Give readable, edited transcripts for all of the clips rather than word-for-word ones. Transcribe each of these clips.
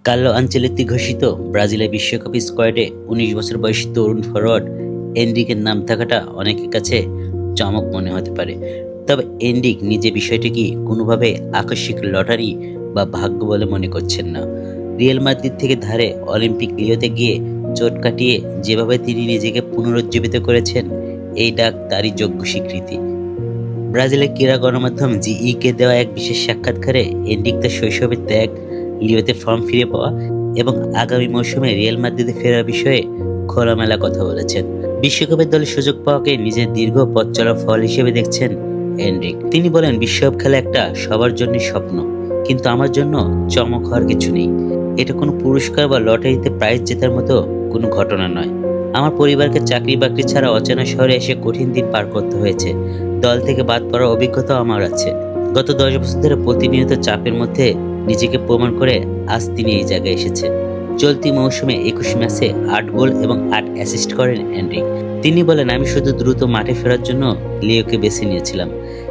Carlo Ancelotti ঘোষিত ব্রাজিলের বিশ্বকাপ স্কোয়াডে ১৯ বছর বয়সী তরুণ ফরোয়ার্ড এনরিকের নাম থাকাটা অনেকের কাছে চমক মনে হতে পারে। তবে এনরিক নিজে বিষয়টি কি কোনোভাবে আকস্মিক লটারি বা ভাগ্য বলে মনে করছেন না। রিয়াল মাদ্রিদ থেকে ধারে অলিম্পিক লিওতে গিয়ে চোট কাটিয়ে যেভাবে তিনি নিজেকে পুনরুজ্জীবিত করেছেন, এই ডাক তারই যোগ্য স্বীকৃতি। ব্রাজিলের ক্রীড়া গণমাধ্যম জিইকে দেওয়া এক বিশেষ সাক্ষাৎকারে এনরিক তার শৈশবের ত্যাগ, লিওতে ফর্ম ফিরে পাওয়া এবং আগামী মৌসুমে রিয়াল মাদ্রিদে ফেরার বিষয়ে খোলামেলা কথা বলেছেন। বিশ্বকাপের দলে সুযোগ পাওয়াকে নিজের দীর্ঘ পথ চলার ফল হিসেবে দেখছেন এনরিক। তিনি বলেন, বিশ্বকাপ খেলা একটা সবার জন্যই স্বপ্ন, কিন্তু আমার জন্য চমক হওয়ার কিছু নেই। এটা কোনো পুরস্কার বা লটারিতে প্রাইজ জেতার মতো কোনো ঘটনা নয়। আমার পরিবারকে চাকরি বাকরি ছাড়া অচেনা শহরে এসে কঠিন দিন পার করতে হয়েছে। দল থেকে বাদ পড়ার অভিজ্ঞতাও আমার আছে। গত ১০ বছর ধরে প্রতিনিয়ত চাপের মধ্যে নিজেকে প্রমাণ করে আজ তিনি এই জায়গায় এসেছেন। চলতি মৌসুমে ২১ ম্যাচে ৮ গোল এবং ৮ অ্যাসিস্ট করেন এনরিক। তিনি বলেন, আমি শুধু দ্রুত মাঠে ফেরার জন্য লিওকে বেছে নিয়েছিলাম।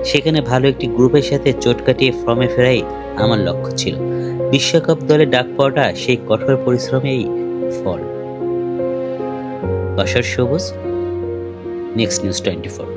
সেখানে ভালো একটি গ্রুপের সাথে চোট কাটিয়ে ফর্মে ফেরাই আমার লক্ষ্য ছিল। বিশ্বকাপ দলে ডাক পাওয়াটা সেই কঠোর পরিশ্রমেই ফল। বাশার সবুজ, নেক্সট নিউজ 24।